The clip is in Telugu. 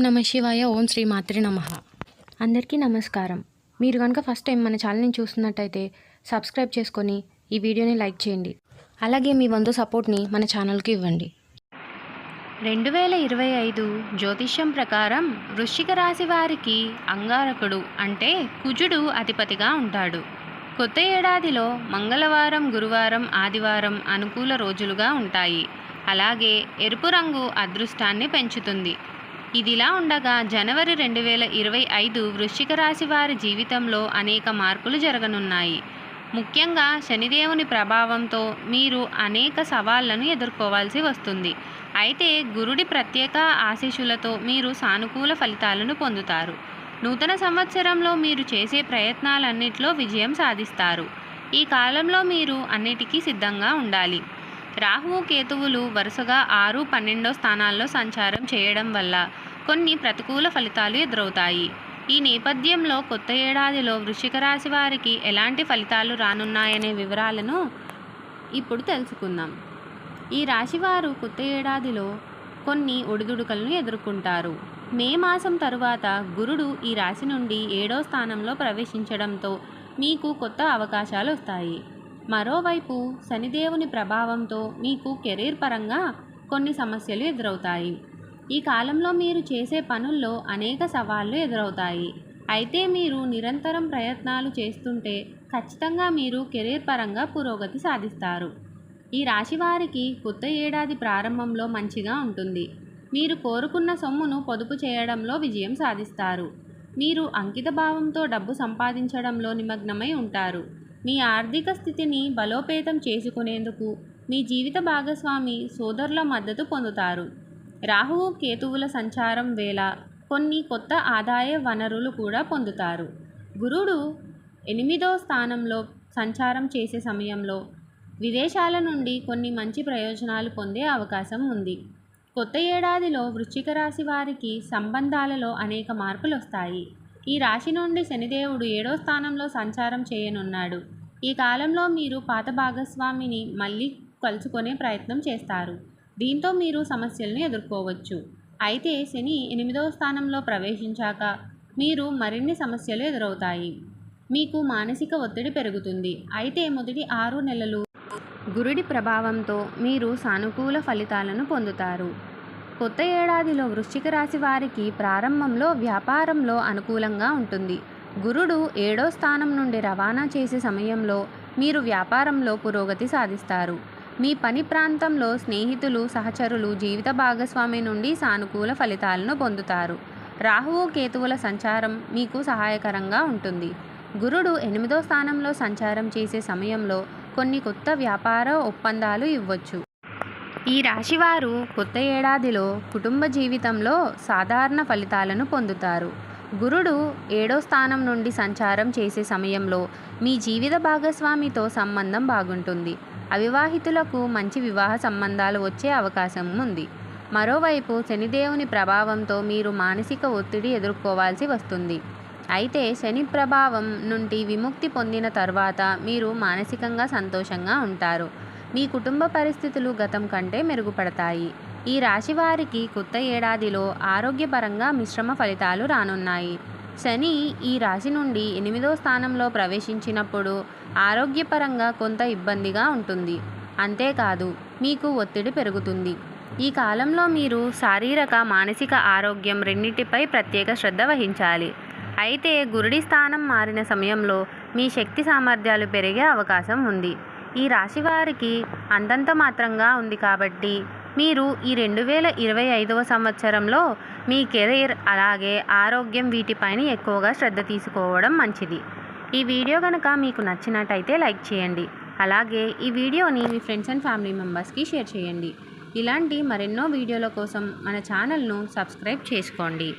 నమ శివాయ. ఓం శ్రీ మాత్రే నమః. అందరికీ నమస్కారం. మీరు కనుక ఫస్ట్ టైం మన ఛానల్ని చూస్తున్నట్టయితే సబ్స్క్రైబ్ చేసుకొని ఈ వీడియోని లైక్ చేయండి. అలాగే మీ వంతు సపోర్ట్ని మన ఛానల్కి ఇవ్వండి. 2025 జ్యోతిష్యం ప్రకారం వృశ్చిక రాశి వారికి అంగారకుడు అంటే కుజుడు అధిపతిగా ఉంటాడు. కొత్త ఏడాదిలో మంగళవారం, గురువారం, ఆదివారం అనుకూల రోజులుగా ఉంటాయి. అలాగే ఎరుపు రంగు అదృష్టాన్ని పెంచుతుంది. ఇదిలా ఉండగా జనవరి 2025 వృశ్చిక రాశి వారి జీవితంలో అనేక మార్పులు జరగనున్నాయి. ముఖ్యంగా శనిదేవుని ప్రభావంతో మీరు అనేక సవాళ్లను ఎదుర్కోవాల్సి వస్తుంది. అయితే గురుడి ప్రత్యేక ఆశీస్సులతో మీరు సానుకూల ఫలితాలను పొందుతారు. నూతన సంవత్సరంలో మీరు చేసే ప్రయత్నాలన్నింటిలో విజయం సాధిస్తారు. ఈ కాలంలో మీరు అన్నిటికీ సిద్ధంగా ఉండాలి. రాహువు, కేతువులు వరుసగా 6, 12 స్థానాల్లో సంచారం చేయడం వల్ల కొన్ని ప్రతికూల ఫలితాలు ఎదురవుతాయి. ఈ నేపథ్యంలో కొత్త ఏడాదిలో వృశ్చిక రాశి వారికి ఎలాంటి ఫలితాలు రానున్నాయనే వివరాలను ఇప్పుడు తెలుసుకుందాం. ఈ రాశివారు కొత్త ఏడాదిలో కొన్ని ఒడిదుడుకులను ఎదుర్కొంటారు. మే మాసం తరువాత గురుడు ఈ రాశి నుండి 7వ స్థానంలో ప్రవేశించడంతో మీకు కొత్త అవకాశాలు వస్తాయి. మరోవైపు శనిదేవుని ప్రభావంతో మీకు కెరీర్ పరంగా కొన్ని సమస్యలు ఎదురవుతాయి. ఈ కాలంలో మీరు చేసే పనుల్లో అనేక సవాళ్లు ఎదురవుతాయి. అయితే మీరు నిరంతరం ప్రయత్నాలు చేస్తుంటే ఖచ్చితంగా మీరు కెరీర్ పరంగా పురోగతి సాధిస్తారు. ఈ రాశి వారికి కొత్త ఏడాది ప్రారంభంలో మంచిగా ఉంటుంది. మీరు కోరుకున్న సొమ్మును పొదుపు చేయడంలో విజయం సాధిస్తారు. మీరు అంకిత భావంతో డబ్బు సంపాదించడంలో నిమగ్నమై ఉంటారు. మీ ఆర్థిక స్థితిని బలోపేతం చేసుకునేందుకు మీ జీవిత భాగస్వామి, సోదరుల మద్దతు పొందుతారు. రాహువు, కేతువుల సంచారం వేళ కొన్ని కొత్త ఆదాయ వనరులు కూడా పొందుతారు. గురుడు 8వ స్థానంలో సంచారం చేసే సమయంలో విదేశాల నుండి కొన్ని మంచి ప్రయోజనాలు పొందే అవకాశం ఉంది. కొత్త ఏడాదిలో వృశ్చిక రాశి వారికి సంబంధాలలో అనేక మార్పులు వస్తాయి. ఈ రాశి నుండి శనిదేవుడు 7వ స్థానంలో సంచారం చేయనున్నాడు. ఈ కాలంలో మీరు పాత భాగస్వామిని మళ్ళీ కలుసుకునే ప్రయత్నం చేస్తారు. దీంతో మీరు సమస్యలను ఎదుర్కోవచ్చు. అయితే శని 8వ స్థానంలో ప్రవేశించాక మీరు మరిన్ని సమస్యలు ఎదురవుతాయి. మీకు మానసిక ఒత్తిడి పెరుగుతుంది. అయితే మొదటి 6 నెలలు గురుడి ప్రభావంతో మీరు సానుకూల ఫలితాలను పొందుతారు. కొత్త ఏడాదిలో వృశ్చిక రాశి వారికి ప్రారంభంలో వ్యాపారంలో అనుకూలంగా ఉంటుంది. గురుడు 7వ స్థానం నుండి రవాణా చేసే సమయంలో మీరు వ్యాపారంలో పురోగతి సాధిస్తారు. మీ పని ప్రాంతంలో స్నేహితులు, సహచరులు, జీవిత భాగస్వామి నుండి సానుకూల ఫలితాలను పొందుతారు. రాహువు, కేతువుల సంచారం మీకు సహాయకరంగా ఉంటుంది. గురుడు 8వ స్థానంలో సంచారం చేసే సమయంలో కొన్ని కొత్త వ్యాపార ఒప్పందాలు ఇవ్వచ్చు. ఈ రాశివారు కొత్త ఏడాదిలో కుటుంబ జీవితంలో సాధారణ ఫలితాలను పొందుతారు. గురుడు 7వ స్థానం నుండి సంచారం చేసే సమయంలో మీ జీవిత భాగస్వామితో సంబంధం బాగుంటుంది. అవివాహితులకు మంచి వివాహ సంబంధాలు వచ్చే అవకాశం ఉంది. మరోవైపు శనిదేవుని ప్రభావంతో మీరు మానసిక ఒత్తిడి ఎదుర్కోవాల్సి వస్తుంది. అయితే శని ప్రభావం నుండి విముక్తి పొందిన తర్వాత మీరు మానసికంగా సంతోషంగా ఉంటారు. మీ కుటుంబ పరిస్థితులు గతం కంటే మెరుగుపడతాయి. ఈ రాశి వారికి కొత్త ఏడాదిలో ఆరోగ్యపరంగా మిశ్రమ ఫలితాలు రానున్నాయి. శని ఈ రాశి నుండి 8వ స్థానంలో ప్రవేశించినప్పుడు ఆరోగ్యపరంగా కొంత ఇబ్బందిగా ఉంటుంది. అంతేకాదు మీకు ఒత్తిడి పెరుగుతుంది. ఈ కాలంలో మీరు శారీరక, మానసిక ఆరోగ్యం రెండింటిపై ప్రత్యేక శ్రద్ధ వహించాలి. అయితే గురుడి స్థానం మారిన సమయంలో మీ శక్తి సామర్థ్యాలు పెరిగే అవకాశం ఉంది. ఈ రాశి వారికి అంతంత మాత్రంగా ఉంది కాబట్టి మీరు ఈ 2025వ సంవత్సరంలో మీ కెరీర్ అలాగే ఆరోగ్యం వీటిపైన ఎక్కువగా శ్రద్ధ తీసుకోవడం మంచిది. ఈ వీడియో కనుక మీకు నచ్చినట్టయితే లైక్ చేయండి. అలాగే ఈ వీడియోని మీ ఫ్రెండ్స్ అండ్ ఫ్యామిలీ మెంబర్స్కి షేర్ చేయండి. ఇలాంటి మరెన్నో వీడియోల కోసం మన ఛానల్ను సబ్స్క్రైబ్ చేసుకోండి.